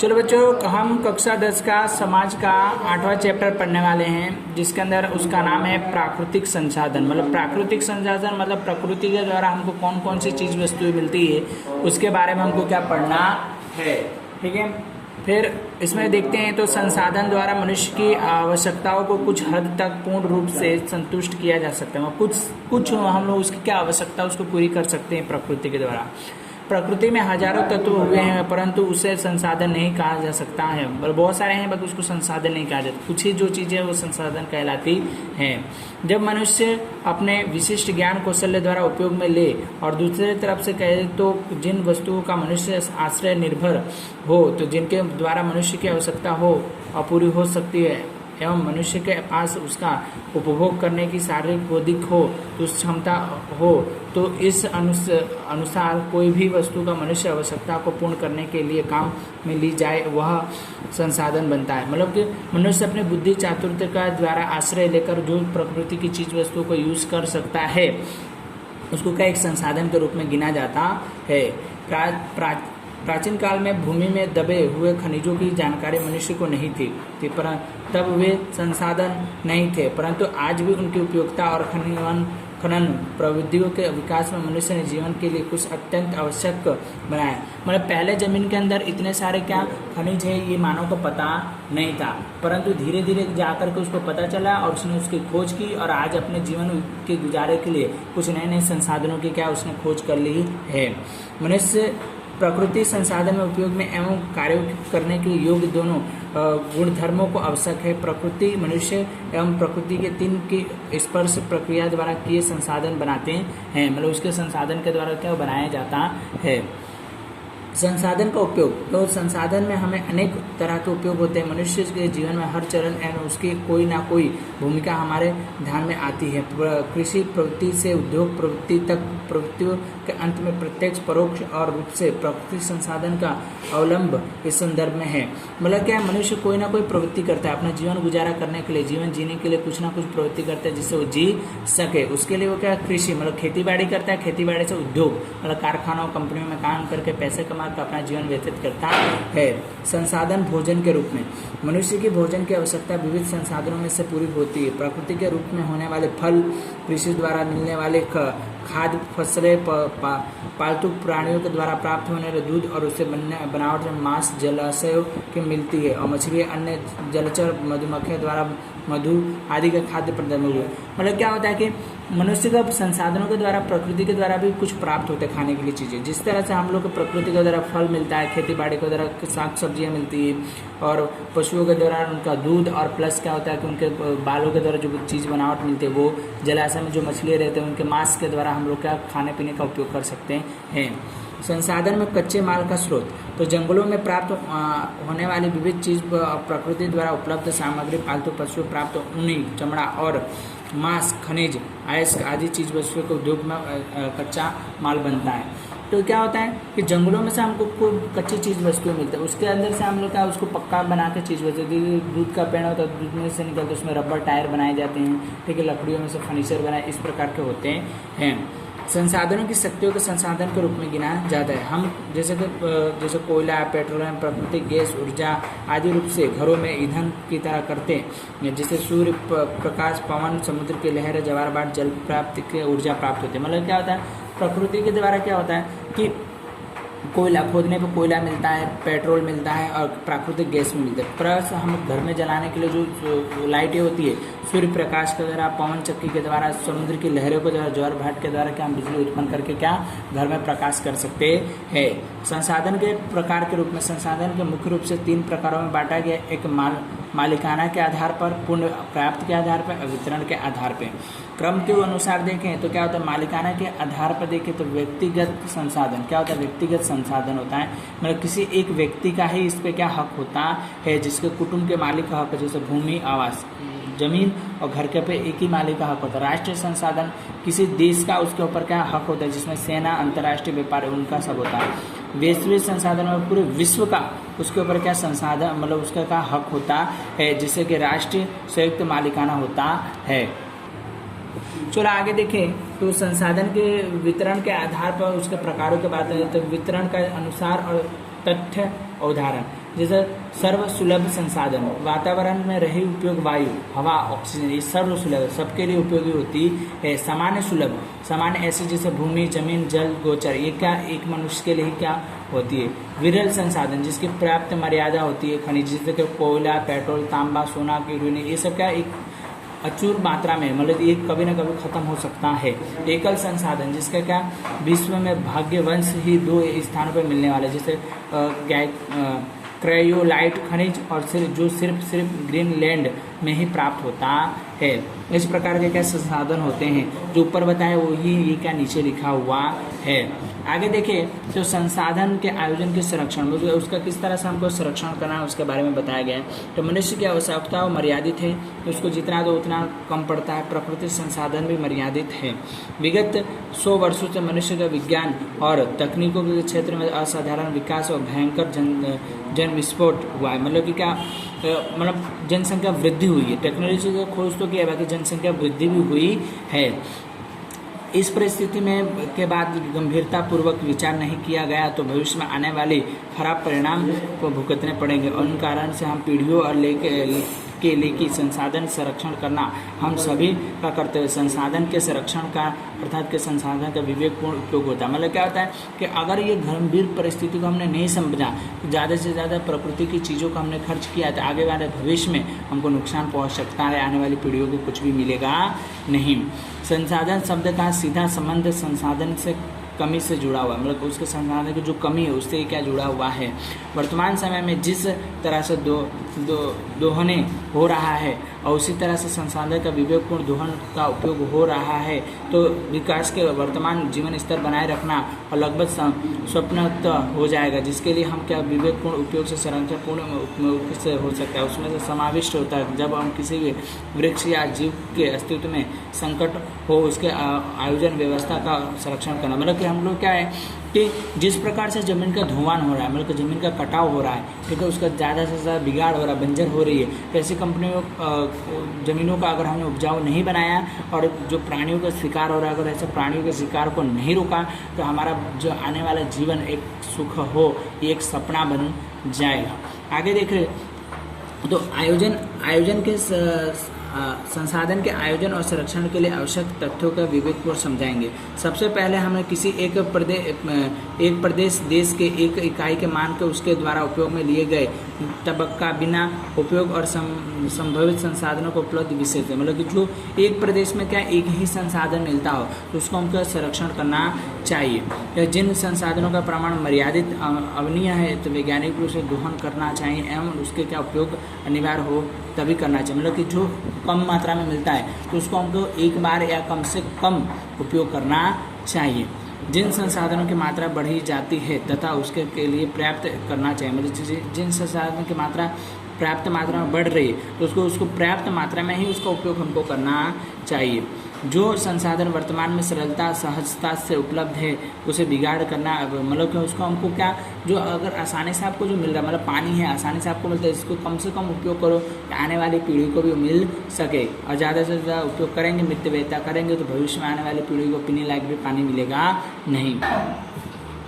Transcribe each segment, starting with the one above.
चलो बच्चों, हम कक्षा 10 का समाज का 8वां चैप्टर पढ़ने वाले हैं, जिसके अंदर उसका नाम है प्राकृतिक संसाधन। मतलब प्राकृतिक संसाधन मतलब प्रकृति के द्वारा हमको कौन कौन सी चीज वस्तुएं मिलती है, उसके बारे में हमको क्या पढ़ना है। ठीक है, फिर इसमें देखते हैं तो संसाधन द्वारा मनुष्य की आवश्यकताओं को कुछ हद तक पूर्ण रूप से संतुष्ट किया जा सकता है। कुछ हम लोग उसकी क्या आवश्यकता उसको पूरी कर सकते हैं प्रकृति के द्वारा। प्रकृति में हजारों तत्व हुए हैं, परंतु उसे संसाधन नहीं कहा जा सकता है। बहुत सारे हैं बट उसको संसाधन नहीं कहा जाता। कुछ ही जो चीजें वो संसाधन कहलाती हैं। जब मनुष्य अपने विशिष्ट ज्ञान कौशल्य द्वारा उपयोग में ले और दूसरी तरफ से कहे तो जिन वस्तुओं का मनुष्य आश्रय निर्भर हो, तो जिनके द्वारा मनुष्य की आवश्यकता हो अपूरी हो सकती है एवं मनुष्य के पास उसका उपभोग करने की शारीरिक बौद्धिक हो तो क्षमता हो, तो इस अनुसार कोई भी वस्तु का मनुष्य आवश्यकता को पूर्ण करने के लिए काम में ली जाए वह संसाधन बनता है। मतलब कि मनुष्य अपने बुद्धि चातुर्य का द्वारा आश्रय लेकर जो प्रकृति की चीज वस्तुओं को यूज कर सकता है उसको क्या एक संसाधन के रूप में गिना जाता है। प्राचीन काल में भूमि में दबे हुए खनिजों की जानकारी मनुष्य को नहीं थी, पर तब वे संसाधन नहीं थे, परंतु आज भी उनकी उपयोगिता और खनन प्रविधियों के विकास में मनुष्य ने जीवन के लिए कुछ अत्यंत आवश्यक बनाया। मतलब पहले जमीन के अंदर इतने सारे क्या खनिज है ये मानव को पता नहीं था, परंतु धीरे धीरे जाकर के उसको पता चला और उसने उसकी खोज की और आज अपने जीवन के गुजारे के लिए कुछ नए नए संसाधनों की क्या उसने खोज कर ली है। मनुष्य प्रकृति संसाधन में उपयोग में एवं कार्यों करने के योग्य दोनों गुण धर्मों को आवश्यक है। प्रकृति मनुष्य एवं प्रकृति के तीन की स्पर्श प्रक्रिया द्वारा किए संसाधन बनाते हैं। मतलब उसके संसाधन के द्वारा क्या बनाया जाता है। संसाधन का उपयोग, तो संसाधन में हमें अनेक तरह के उपयोग होते हैं। मनुष्य के जीवन में हर चरण एवं उसकी कोई ना कोई भूमिका हमारे ध्यान में आती है। कृषि प्रवृत्ति से उद्योग प्रवृत्ति तक प्रवृत्तियों के अंत में प्रत्यक्ष परोक्ष और रूप से प्रकृति संसाधन का अवलंब इस संदर्भ में है। मतलब क्या मनुष्य कोई ना कोई प्रवृत्ति करता है अपना जीवन गुजारा करने के लिए, जीवन जीने के लिए कुछ ना कुछ प्रवृत्ति करता है जिससे वो जी सके। उसके लिए वो क्या कृषि मतलब खेती बाड़ी करता है, खेती बाड़ी से उद्योग मतलब कारखानों कंपनियों में काम करके पैसे कमा का अपना जीवन व्यतीत करता है। संसाधन भोजन के रूप में मनुष्य की भोजन की आवश्यकता विविध संसाधनों में से पूरी होती है। प्रकृति के रूप में होने वाले फल, कृषि द्वारा मिलने वाले खाद्य फसलें, पालतू प्राणियों के द्वारा प्राप्त होने वाले दूध और उससे बनावट में मांस जलाशयों की मिलती है, और मछलियाँ अन्य जलचर मधुमक्खियों द्वारा मधु आदि के खाद्य पदार्थ हुए। मतलब क्या होता है कि मनुष्य का संसाधनों के द्वारा प्रकृति के द्वारा भी कुछ प्राप्त होते हैं खाने के लिए चीज़ें। जिस तरह से हम लोग को प्रकृति के द्वारा फल मिलता है, खेती बाड़ी के द्वारा साग सब्जियाँ मिलती है, और पशुओं के द्वारा उनका दूध, और प्लस क्या होता है कि उनके बालों के द्वारा जो चीज़ बनावट मिलती है वो, जलाशय में जो मछलियाँ रहते हैं उनके मांस के द्वारा हम लोग क्या खाने पीने का उपयोग कर सकते हैं। संसाधन में कच्चे माल का स्रोत, तो जंगलों में प्राप्त होने वाली विविध चीज प्रकृति द्वारा उपलब्ध सामग्री, पालतू पशु प्राप्त ऊनी, चमड़ा और मांस, खनिज, आयस्क आदि चीज वस्तुओं के उद्योग में कच्चा माल बनता है। तो क्या होता है कि जंगलों में से हमको कोई कच्ची चीज़ वस्तुएं मिलती है, उसके अंदर से हम लोग क्या उसको पक्का बना के चीज़ वस्तु, दूध का पेड़ होता है दूध में से निकलते उसमें रबर टायर बनाए जाते हैं। ठीक है, लकड़ियों में से फर्नीचर बनाए, इस प्रकार के होते हैं। संसाधनों की शक्तियों के संसाधन के रूप में गिना जाता है। हम जैसे कोयला, पेट्रोलियम, प्राकृतिक गैस, ऊर्जा आदि रूप से घरों में ईंधन की तरह करते हैं। जैसे सूर्य प्रकाश, पवन, समुद्र की लहरें, ज्वार-भाट, जल प्राप्ति के ऊर्जा प्राप्त होती है। मतलब क्या होता है प्रकृति के द्वारा क्या होता है कि कोयला खोदने पर कोयला मिलता है, पेट्रोल मिलता है और प्राकृतिक गैस में मिलता है। प्लस हम घर में जलाने के लिए जो लाइटें होती है सूर्य प्रकाश के द्वारा, पवन चक्की के द्वारा, समुद्र की लहरों के द्वारा, ज्वार भाट के द्वारा क्या हम बिजली उत्पन्न करके क्या घर में प्रकाश कर सकते हैं। संसाधन के प्रकार के रूप में संसाधन के मुख्य रूप से 3 प्रकारों में बांटा गया। एक मालिकाना के आधार पर, पुण्य प्राप्त के आधार पर और वितरण के आधार पर। क्रम के अनुसार देखें तो क्या होता है मालिकाना के आधार पर देखें तो व्यक्तिगत संसाधन क्या होता है, व्यक्तिगत संसाधन होता है मतलब किसी एक व्यक्ति का ही इस पे क्या हक होता है, जिसके कुटुंब के मालिक का हक है, जैसे भूमि, आवास, जमीन और घर के पे एक ही मालिक का हक होता है। राष्ट्रीय संसाधन किसी देश का उसके ऊपर क्या हक होता है, जिसमें सेना, अंतर्राष्ट्रीय व्यापार उनका सब होता है। वैश्विक संसाधन में पूरे विश्व का उसके ऊपर क्या संसाधन मतलब उसका क्या हक होता है, जिससे कि राष्ट्रीय संयुक्त मालिकाना होता है। चलो आगे देखें तो संसाधन के वितरण के आधार पर उसके प्रकारों की बात है तो वितरण के अनुसार और तथ्य उदाहरण, जैसे सर्वसुलभ संसाधन, वातावरण में रही उपयोग वायु, हवा, ऑक्सीजन, ये सर्वसुलभ सबके लिए उपयोगी होती है। सामान्य सुलभ, सामान्य ऐसे जैसे भूमि, जमीन, जल, गोचर, ये क्या एक मनुष्य के लिए क्या होती है। विरल संसाधन, जिसकी पर्याप्त मर्यादा होती है, खनिज जैसे कि कोयला, पेट्रोल, तांबा, सोना, कीड़े, ये सब क्या एक अचूर मात्रा में, मतलब ये कभी ना कभी खत्म हो सकता है। एकल संसाधन, जिसका क्या विश्व में भाग्यवंश ही 2 स्थानों पर मिलने वाले, जैसे क्रायोलाइट खनिज और सिर्फ ग्रीनलैंड में ही प्राप्त होता है। इस प्रकार के क्या संसाधन होते हैं, जो ऊपर बताए वही ये क्या नीचे लिखा हुआ है। आगे देखिए तो संसाधन के आयोजन के संरक्षण, उसका किस तरह से हमको संरक्षण करना है उसके बारे में बताया गया है। तो मनुष्य की आवश्यकता मर्यादित है, तो उसको जितना दो उतना कम पड़ता है। प्राकृतिक संसाधन भी मर्यादित है। विगत 100 वर्षों से मनुष्य का विज्ञान और तकनीकों के क्षेत्र में असाधारण विकास और भयंकर जन विस्फोट हुआ है। मतलब कि क्या मतलब जनसंख्या वृद्धि हुई है। टेक्नोलॉजी का खोज तो किया, बाकी जनसंख्या वृद्धि भी हुई है। इस परिस्थिति में के बाद गंभीरता पूर्वक विचार नहीं किया गया तो भविष्य में आने वाले खराब परिणाम को भुगतने पड़ेंगे। और उन कारण से हम पीढ़ियों और के लिए संसाधन संरक्षण करना हम सभी का कर्तव्य। संसाधन के संरक्षण का अर्थात के संसाधन का विवेकपूर्ण उपयोग होता है। मतलब क्या होता है कि अगर ये गंभीर परिस्थिति को हमने नहीं समझा, ज़्यादा से ज़्यादा प्रकृति की चीज़ों को हमने खर्च किया तो आगे वाले भविष्य में हमको नुकसान पहुंच सकता है, आने वाली पीढ़ियों को कुछ भी मिलेगा नहीं। संसाधन शब्द का सीधा संबंध संसाधन से कमी से जुड़ा हुआ, मतलब उसके संसाधन की जो कमी है उससे क्या जुड़ा हुआ है। वर्तमान समय में जिस तरह से दोहने हो रहा है और उसी तरह से संसाधन का विवेकपूर्ण दोहन का उपयोग हो रहा है, तो विकास के वर्तमान जीवन स्तर बनाए रखना और लगभग स्वप्नत हो जाएगा, जिसके लिए हम क्या विवेकपूर्ण उपयोग से संरक्षणपूर्ण उपयोग से हो सकता है। उसमें से समाविष्ट होता है जब हम किसी भी वृक्ष या जीव के अस्तित्व में संकट हो उसके आयोजन व्यवस्था का संरक्षण करना। मतलब कि हम लोग क्या है कि जिस प्रकार से ज़मीन का धुआं हो रहा है, मतलब कि ज़मीन का कटाव हो रहा है, ठीक है, उसका ज़्यादा से ज़्यादा बिगाड़ हो रहा है, बंजर हो रही है, तो ऐसी कंपनियों ज़मीनों का अगर हमने उपजाऊ नहीं बनाया और जो प्राणियों का शिकार हो रहा है, अगर ऐसे प्राणियों के शिकार को नहीं रोका तो हमारा जो आने वाला जीवन एक सुख हो, एक सपना बन जाएगा। आगे देख रहे तो आयोजन के संसाधन के आयोजन और संरक्षण के लिए आवश्यक तथ्यों का विवेकपूर्ण समझाएंगे। सबसे पहले हमें किसी एक प्रदेश देश के एक इकाई के मान के उसके द्वारा उपयोग में लिए गए तबक्का बिना उपयोग और संभावित संसाधनों को उपलब्ध विशेष है। मतलब कि जो एक प्रदेश में क्या एक ही संसाधन मिलता हो तो उसको हमको संरक्षण करना चाहिए। जिन संसाधनों का प्रमाण मर्यादित अवनीय है तो वैज्ञानिक रूप से दोहन करना चाहिए एवं उसके क्या उपयोग अनिवार्य हो तभी करना चाहिए। मतलब कि जो कम मात्रा में मिलता है तो उसको हमको एक बार या कम से कम उपयोग करना चाहिए। जिन संसाधनों की मात्रा बढ़ी जाती है तथा उसके के लिए पर्याप्त करना चाहिए। मतलब जिन संसाधनों की मात्रा पर्याप्त मात्रा में बढ़ रही है तो उसको पर्याप्त मात्रा में ही उसका उपयोग हमको करना चाहिए। जो संसाधन वर्तमान में सरलता सहजता से उपलब्ध है उसे बिगाड़ करना, मतलब कि उसको हमको क्या जो अगर आसानी से आपको जो मिल रहा है, मतलब पानी है आसानी से आपको मिलता है, इसको कम से कम उपयोग करो आने वाली पीढ़ी को भी मिल सके। और ज़्यादा से ज़्यादा उपयोग करेंगे, मितव्ययता बेहता करेंगे तो भविष्य में आने वाली पीढ़ी को पीने लायक भी पानी मिलेगा नहीं।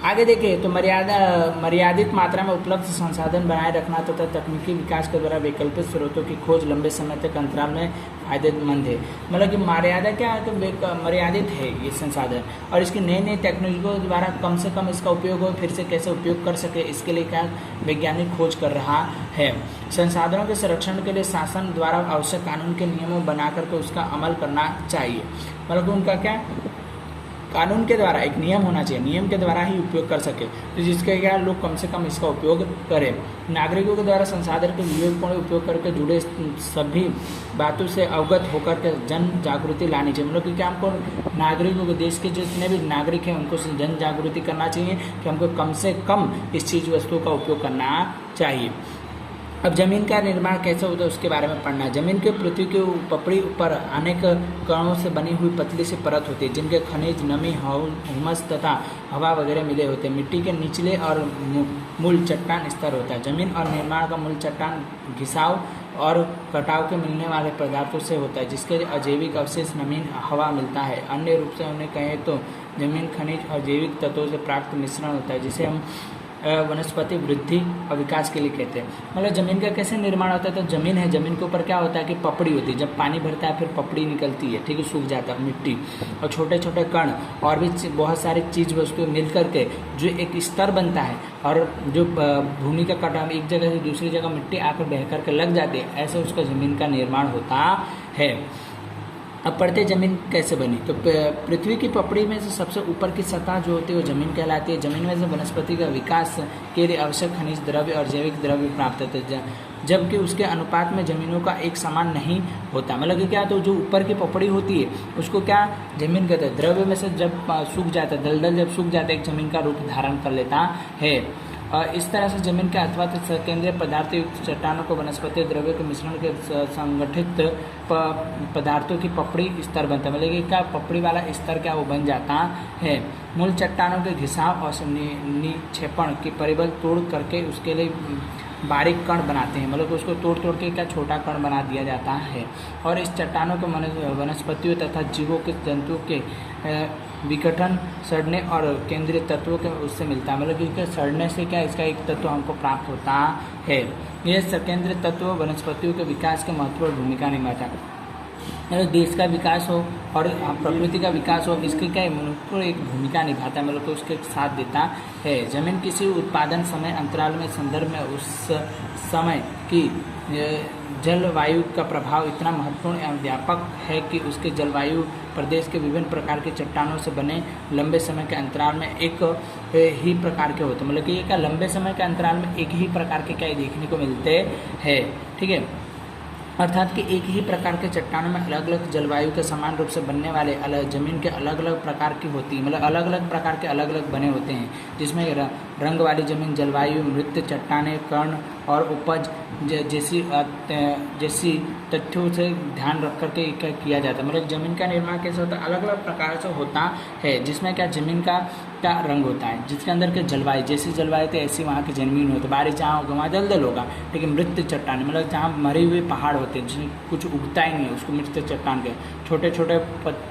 आगे देखिए तो मर्यादित मात्रा में उपलब्ध संसाधन बनाए रखना तथा तकनीकी विकास के द्वारा वैकल्पिक स्रोतों की खोज लंबे समय तक अंतराल में फायदेमंद है। मतलब कि मर्यादा क्या है तो मर्यादित है ये संसाधन और इसकी नई नई तकनीकों द्वारा कम से कम इसका उपयोग हो, फिर से कैसे उपयोग कर सके इसके लिए क्या वैज्ञानिक खोज कर रहा है। संसाधनों के संरक्षण के लिए शासन द्वारा आवश्यक कानून के नियमों बना करके उसका अमल करना चाहिए। मतलब उनका क्या कानून के द्वारा एक नियम होना चाहिए, नियम के द्वारा ही उपयोग कर सके तो जिसके क्या लोग कम से कम इसका उपयोग करें। नागरिकों के द्वारा संसाधन के विवेकपूर्ण उपयोग करके जुड़े सभी बातों से अवगत होकर के जन जागृति लानी चाहिए। मतलब कि क्या हमको नागरिकों को देश के जितने भी नागरिक हैं उनको जन जागृति करना चाहिए कि हमको कम से कम इस चीज़ वस्तु का उपयोग करना चाहिए। अब जमीन का निर्माण कैसे होता है उसके बारे में पढ़ना है। जमीन के पृथ्वी के पपड़ी पर अनेक कणों से बनी हुई पतली सी परत होती है जिनके खनिज नमी हुमस तथा हवा वगैरह मिले होते हैं। मिट्टी के निचले और मूल चट्टान स्तर होता है। जमीन और निर्माण का मूल चट्टान घिसाव और कटाव के मिलने वाले पदार्थों से होता है जिसके अजैविक अवशेष नमी हवा मिलता है। अन्य रूप से उन्हें कहें तो जमीन खनिज और जैविक तत्वों से प्राप्त मिश्रण होता है जिसे हम वनस्पति वृद्धि और विकास के लिए कहते हैं। मतलब ज़मीन का कैसे निर्माण होता है, तो ज़मीन है, ज़मीन के ऊपर क्या होता है कि पपड़ी होती है, जब पानी भरता है फिर पपड़ी निकलती है, ठीक है, सूख जाता है मिट्टी, और छोटे छोटे कण और भी बहुत सारी चीज़ वस्तुएं मिल करके जो एक स्तर बनता है, और जो भूमि का कटाव एक जगह से दूसरी जगह मिट्टी आकर बह करके लग जाती है, ऐसे उसका ज़मीन का निर्माण होता है। अब पढ़ते ज़मीन कैसे बनी, तो पृथ्वी की पपड़ी में से सबसे ऊपर की सतह जो होती है वो ज़मीन कहलाती है। ज़मीन में से वनस्पति का विकास के लिए आवश्यक खनिज द्रव्य और जैविक द्रव्य प्राप्त होते हैं, जबकि उसके अनुपात में ज़मीनों का एक समान नहीं होता। मतलब कि क्या, तो जो ऊपर की पपड़ी होती है उसको क्या ज़मीन कहते हैं। द्रव्य में से जब सूख जाता है, दलदल जब सूख जाता है, एक ज़मीन का रूप धारण कर लेता है। और इस तरह से जमीन के अथवा केंद्रीय पदार्थ युक्त चट्टानों को वनस्पति द्रव्यों के मिश्रण के संगठित पदार्थों की पपड़ी स्तर बनता है। मतलब कि क्या, पपड़ी वाला स्तर क्या वो बन जाता है। मूल चट्टानों के घिसाव और निक्षेपण की परिबल तोड़ करके उसके लिए बारीक कण बनाते हैं। मतलब उसको तोड़ तोड़ के क्या छोटा कण बना दिया जाता है। और इस चट्टानों के वनस्पतियों तथा जीवों के जंतुओं के विघटन, सड़ने और केंद्रीय तत्वों के उससे मिलता है। मतलब कि सड़ने से क्या इसका एक तत्व हमको प्राप्त होता है। यह केंद्रीय तत्व वनस्पतियों के विकास के महत्वपूर्ण भूमिका निभाता है। देश का विकास हो और प्रकृति का विकास हो, इसकी क्या महत्वपूर्ण एक भूमिका निभाता है, मतलब कि उसके साथ देता है। जमीन किसी उत्पादन समय अंतराल में संदर्भ में उस समय की जलवायु का प्रभाव इतना महत्वपूर्ण एवं व्यापक है कि उसके जलवायु प्रदेश के विभिन्न प्रकार के चट्टानों से बने लंबे समय के अंतराल में एक ही प्रकार के होते हैं। मतलब कि ये क्या लंबे समय के अंतराल में एक ही प्रकार के क्या देखने को मिलते हैं, ठीक है। अर्थात कि एक ही प्रकार के चट्टानों में अलग अलग जलवायु के समान रूप से बनने वाले अलग जमीन के अलग अलग प्रकार की होती है। मतलब अलग अलग प्रकार के अलग अलग बने होते हैं, जिसमें रंग वाली जमीन, जलवायु, मृत चट्टाने, कर्ण और उपज जैसी तथ्यों से ध्यान रख करके किया जाता है। मतलब जमीन का निर्माण कैसे होता है, अलग अलग प्रकार से होता है, जिसमें क्या जमीन का क्या रंग होता है, जिसके अंदर के जलवायु, जैसी जलवायु थी ऐसी वहाँ की जमीन होती है। बारिश जहाँ होगा वहाँ दलदल होगा, ठीक है। मृत चट्टान मतलब जहाँ मरे हुए पहाड़ होते हैं जिसमें कुछ उगता ही नहीं है, उसको मृत चट्टान के छोटे छोटे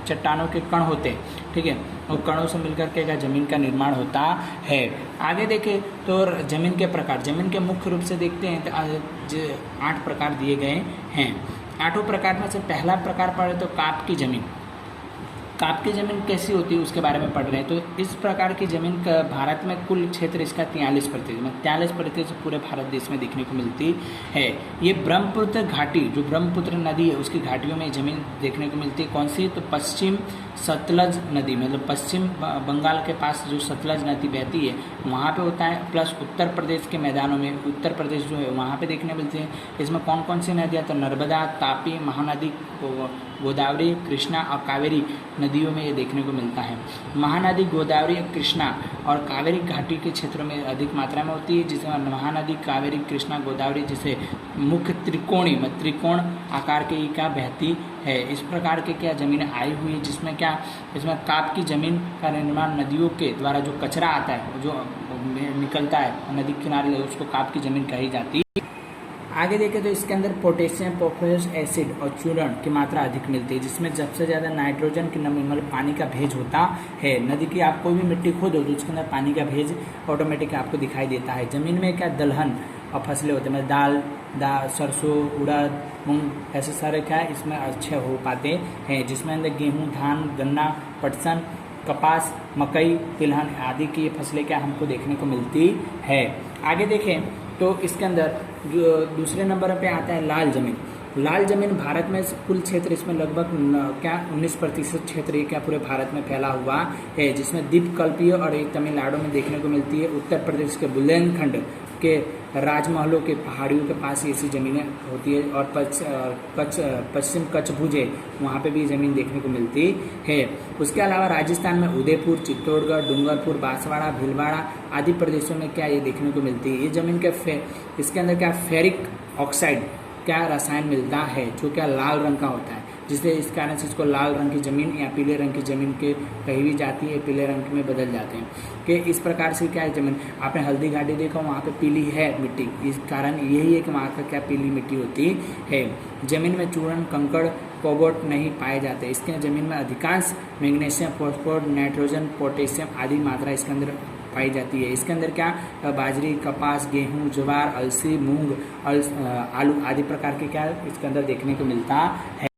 चट्टानों के कण होते हैं, ठीक है। और कणों से मिलकर के क्या जमीन का निर्माण होता है। आगे देखें तो जमीन के प्रकार, जमीन के मुख्य रूप से देखते हैं तो 8 प्रकार दिए गए हैं। 8 प्रकार में से पहला प्रकार पढ़े तो काप की जमीन। काप की ज़मीन कैसी होती है उसके बारे में पढ़ रहे हैं। तो इस प्रकार की ज़मीन का भारत में कुल क्षेत्र इसका 43%, 43% पूरे भारत देश में देखने को मिलती है। ये ब्रह्मपुत्र घाटी, जो ब्रह्मपुत्र नदी है उसकी घाटियों में ज़मीन देखने को मिलती है। कौन सी, तो पश्चिम सतलज नदी, मतलब पश्चिम बंगाल के पास जो सतलज नदी बहती है वहाँ पे होता है। प्लस उत्तर प्रदेश के मैदानों में, उत्तर प्रदेश जो है वहाँ पे देखने मिलती है। इसमें कौन कौन सी नदियाँ, तो नर्मदा, तापी, महानदी, गोदावरी, कृष्णा और कावेरी नदियों में ये देखने को मिलता है। महानदी गोदावरी, कृष्णा और कावेरी घाटी के क्षेत्रों में अधिक मात्रा में होती है, जिसमें महानदी कावेरी, कृष्णा, गोदावरी जिसे मुख्य त्रिकोण आकार के क्या बहती है। इस प्रकार के क्या ज़मीनें आई हुई है, जिसमें क्या, इसमें काप की ज़मीन का निर्माण नदियों के द्वारा जो कचरा आता है, जो निकलता है नदी किनारे, उसको काप की ज़मीन कही जाती है। आगे देखें तो इसके अंदर पोटेशियम, फॉस्फोरस एसिड और चूर्ण की मात्रा अधिक मिलती है, जिसमें सबसे ज़्यादा नाइट्रोजन की नमी, मतलब पानी का भेज होता है। नदी की आप कोई भी मिट्टी खोदो तो उसके अंदर पानी का भेज ऑटोमेटिक आपको दिखाई देता है। ज़मीन में क्या दलहन और फसलें होते हैं, मतलब दाल, सरसों, उड़द, मूंग, ऐसे सारे क्या इसमें अच्छे हो पाते हैं, जिसमें अंदर गेहूँ, धान, गन्ना, पटसन, कपास, मकई, तिलहन आदि की फसलें क्या हमको देखने को मिलती है। आगे देखें तो इसके अंदर जो दूसरे नंबर पे आता है लाल ज़मीन। लाल ज़मीन भारत में कुल क्षेत्र इसमें लगभग क्या 19% क्षेत्र क्या पूरे भारत में फैला हुआ है, जिसमें द्वीपकल्पीय और तमिलनाडु में देखने को मिलती है। उत्तर प्रदेश के बुंदेलखंड के राजमहलों के पहाड़ियों के पास ऐसी ज़मीनें होती है, और पश्चिम कच्छ भुजे वहाँ पे भी ज़मीन देखने को मिलती है। उसके अलावा राजस्थान में उदयपुर, चित्तौड़गढ़, डूंगरपुर, बांसवाड़ा, भीलवाड़ा आदि प्रदेशों में क्या ये देखने को मिलती है। ये ज़मीन के इसके अंदर क्या फेरिक ऑक्साइड क्या रसायन मिलता है, जो क्या लाल रंग का होता है, जिससे इस कारण से इसको लाल रंग की ज़मीन या पीले रंग की ज़मीन के कही भी जाती है, पीले रंग में बदल जाते हैं। कि इस प्रकार से क्या है ज़मीन, आपने हल्दी घाटी देखा वहाँ पे पीली है मिट्टी, इस कारण यही है कि वहाँ का क्या पीली मिट्टी होती है। ज़मीन में चूर्ण, कंकड़, कोबाल्ट नहीं पाए जाते। इसके ज़मीन में अधिकांश मैग्नीशियम, फॉस्फोरस, नाइट्रोजन, पोटेशियम आदि मात्रा इसके अंदर पाई जाती है। इसके अंदर क्या बाजरी, कपास, गेहूँ, ज्वार, अलसी, मूंग, आलू आदि प्रकार के क्या इसके अंदर देखने को मिलता है।